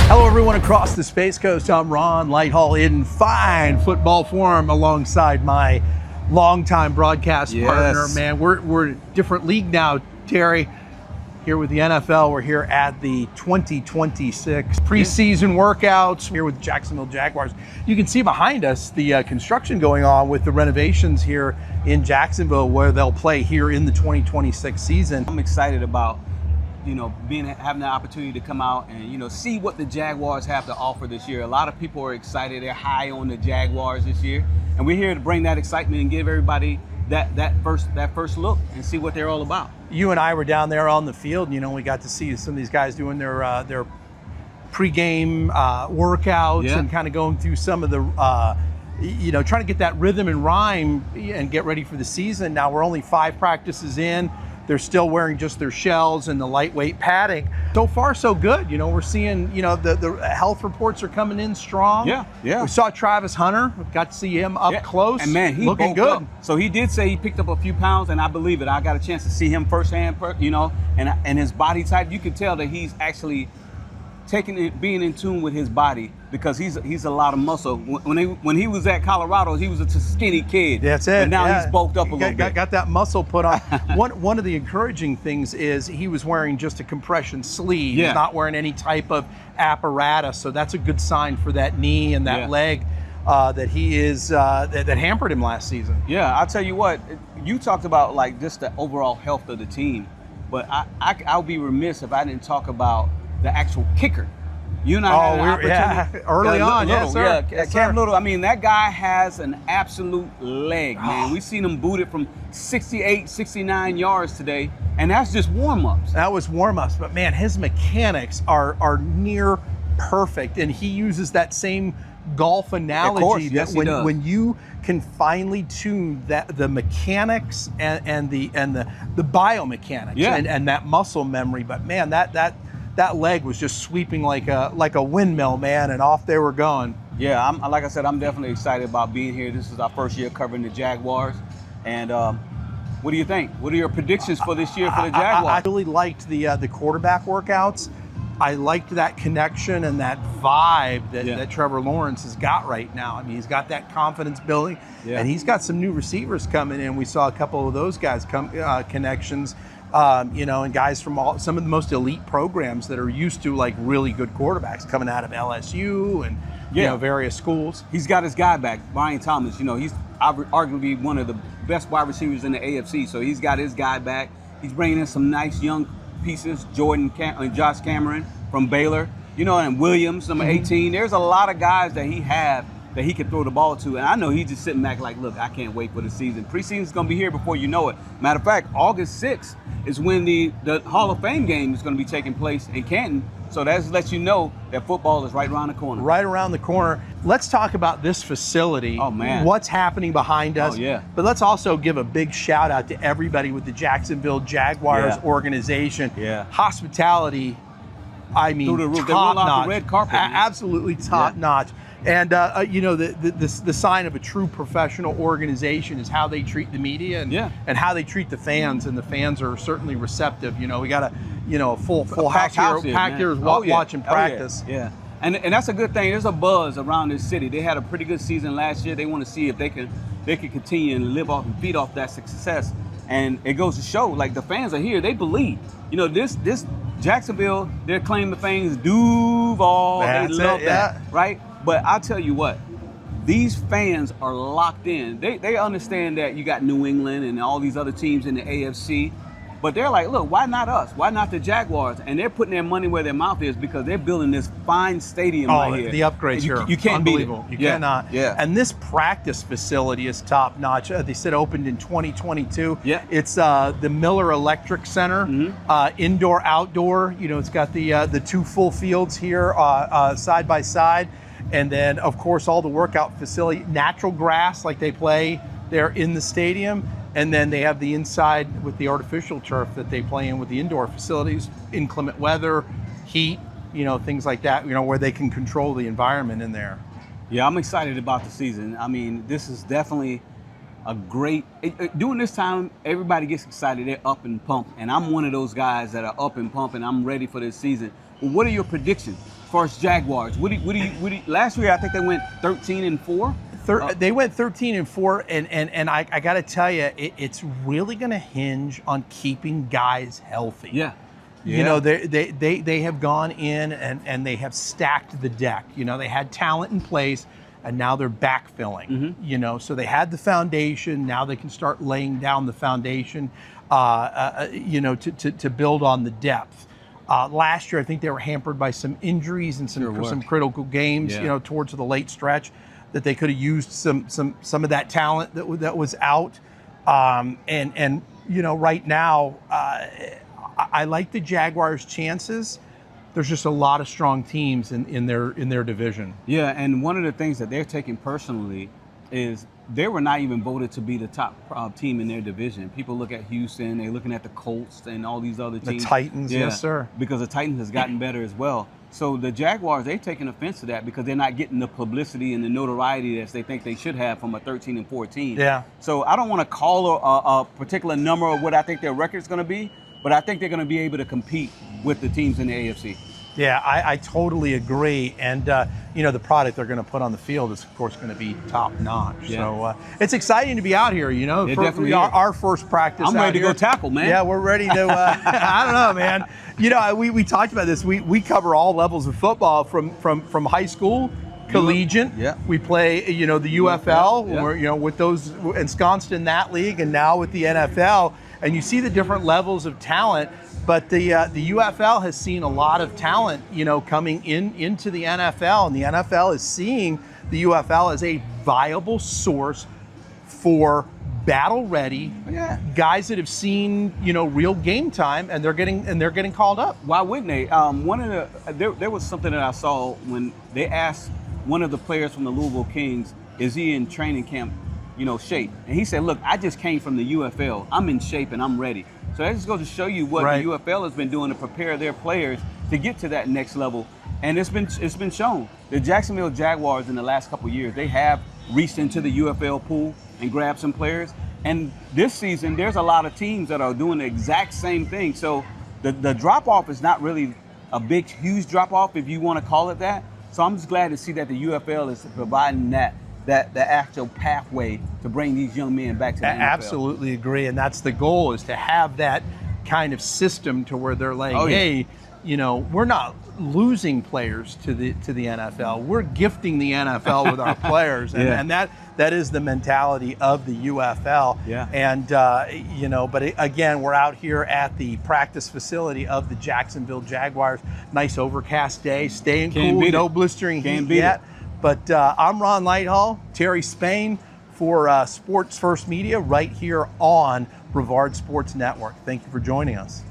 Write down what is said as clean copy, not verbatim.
Hello, everyone across the Space Coast. I'm Ron Lighthall in fine football form alongside my longtime broadcast partner. Man, we're a different league now, Terry. Here with the NFL, we're here at the 2026 preseason workouts here with the Jacksonville Jaguars. You can see behind us the construction going on with the renovations here in Jacksonville, where they'll play here in the 2026 season. I'm excited about, having the opportunity to come out and, see what the Jaguars have to offer this year. A lot of people are excited. They're high on the Jaguars this year. And we're here to bring that excitement and give everybody that first look and see what they're all about. You and I were down there on the field. We got to see some of these guys doing their pregame workouts and kind of going through some of the, trying to get that rhythm and rhyme and get ready for the season. Now we're only 5 practices in. They're still wearing just their shells and the lightweight padding. So far, so good. We're seeing, the health reports are coming in strong. Yeah. We saw Travis Hunter. We got to see him up close. And man, he looking good. Up. So he did say he picked up a few pounds, and I believe it. I got a chance to see him firsthand, and his body type. You can tell that he's actually being in tune with his body, because he's a lot of muscle. When he was at Colorado, he was a skinny kid. That's it. And now he's bulked up a little bit. Got that muscle put on. One of the encouraging things is he was wearing just a compression sleeve. He's not wearing any type of apparatus, so that's a good sign for that knee and that leg that he is that hampered him last season. Yeah, I'll tell you what. You talked about just the overall health of the team, but I'll be remiss if I didn't talk about the actual kicker. You and I had an opportunity early on. Yes, sir. Cam Little. I mean, that guy has an absolute leg, man. We've seen him booted from 68, 69 yards today, and that's just warm-ups. That was warm-ups, but man, his mechanics are near perfect, and he uses that same golf analogy that when you can finely tune the mechanics and the biomechanics and that muscle memory. But man, that leg was just sweeping like a windmill, man, and off they were going. Yeah, like I said, I'm definitely excited about being here. This is our first year covering the Jaguars. And what do you think? What are your predictions for this year for the Jaguars? I really liked the quarterback workouts. I liked that connection and that vibe that Trevor Lawrence has got right now. I mean, he's got that confidence building, and he's got some new receivers coming in. We saw a couple of those guys connections. And guys from some of the most elite programs that are used to really good quarterbacks coming out of LSU and various schools. He's got his guy back, Brian Thomas. He's arguably one of the best wide receivers in the AFC. So he's got his guy back. He's bringing in some nice young pieces, Josh Cameron from Baylor, and Williams, number 18. There's a lot of guys that that he can throw the ball to. And I know he's just sitting back look, I can't wait for the season. Preseason's going to be here before you know it. Matter of fact, August 6th is when the Hall of Fame game is going to be taking place in Canton. So that lets you know that football is right around the corner. Right around the corner. Let's talk about this facility. Oh, man. What's happening behind us. Oh, yeah. But let's also give a big shout out to everybody with the Jacksonville Jaguars organization. Yeah. Hospitality, I mean, top notch. The red carpet. Absolutely top notch. And the sign of a true professional organization is how they treat the media and how they treat the fans, and the fans are certainly receptive. We got a full house here, packed here watching practice. Yeah. And that's a good thing. There's a buzz around this city. They had a pretty good season last year. They want to see if they can continue and live off and feed off that success. And it goes to show, the fans are here. They believe. This Jacksonville, their claim to fame is Duval. They love that, right? But I'll tell you what, these fans are locked in. They understand that you got New England and all these other teams in the AFC. But they're like, look, why not us? Why not the Jaguars? And they're putting their money where their mouth is, because they're building this fine stadium right here. The upgrades here. You can't beat it. You cannot. Yeah. And this practice facility is top notch. They said opened in 2022. Yeah. It's the Miller Electric Center, indoor, outdoor. It's got the 2 full fields here side by side. And then, of course, all the workout facility, natural grass like they play there in the stadium. And then they have the inside with the artificial turf that they play in with the indoor facilities, inclement weather, heat, things like that, where they can control the environment in there. Yeah, I'm excited about the season. I mean, this is definitely a great during this time. Everybody gets excited. They're up and pumped, and I'm one of those guys that are up and pumped, and I'm ready for this season. Well, what are your predictions as far as Jaguars? What do you, last year I think they went 13-4. They went 13-4, and I got to tell you, it's really going to hinge on keeping guys healthy. Yeah. You know, they have gone in and they have stacked the deck. You know, they had talent in place, and now they're backfilling. Mm-hmm. You know, so they had the foundation. Now they can start laying down the foundation. You know, to build on the depth. Last year, I think they were hampered by some injuries and some critical games. Yeah. You know, towards the late stretch, that they could have used some of that talent that was out. And you know, right now, I like the Jaguars' chances. There's just a lot of strong teams in their division. Yeah, and one of the things that they're taking personally is they were not even voted to be the top team in their division. People look at Houston, they're looking at the Colts and all these other teams. The Titans, yes, sir. Because the Titans has gotten better as well. So the Jaguars, they've taken offense to that because they're not getting the publicity and the notoriety that they think they should have from a 13-4 team. Yeah. So I don't want to call a particular number of what I think their record's going to be, but I think they're going to be able to compete with the teams in the AFC. Yeah, I totally agree. And, you know, the product they're going to put on the field is, of course, going to be top notch. Yeah. So it's exciting to be out here, you know. It for definitely our first practice. I'm ready to go tackle, man. Yeah, we're ready to, I don't know, man. You know, we talked about this. We cover all levels of football from high school, collegiate. Yeah. We play, you know, the UFL. Yeah. We're, you know, with those ensconced in that league, and now with the NFL. And you see the different levels of talent. But the UFL has seen a lot of talent, you know, coming into the NFL, and the NFL is seeing the UFL as a viable source for battle-ready guys that have seen, you know, real game time, and they're getting called up. Why wouldn't they? There was something that I saw when they asked one of the players from the Louisville Kings, "Is he in training camp, you know, shape?" And he said, "Look, I just came from the UFL. I'm in shape and I'm ready." So that just goes to show you what the UFL has been doing to prepare their players to get to that next level. And it's been shown. The Jacksonville Jaguars in the last couple of years, they have reached into the UFL pool and grabbed some players. And this season, there's a lot of teams that are doing the exact same thing. So the drop-off is not really a big, huge drop-off, if you want to call it that. So I'm just glad to see that the UFL is providing the actual pathway to bring these young men back to the NFL. Absolutely agree, and that's the goal, is to have that kind of system to where they're like, hey, you know, we're not losing players to the NFL. We're gifting the NFL with our players, and that is the mentality of the UFL. Yeah. And you know, but again, we're out here at the practice facility of the Jacksonville Jaguars. Nice overcast day, staying cool, no blistering heat yet. But I'm Ron Lighthall, Terry Spain for Sports First Media right here on Brevard Sports Network. Thank you for joining us.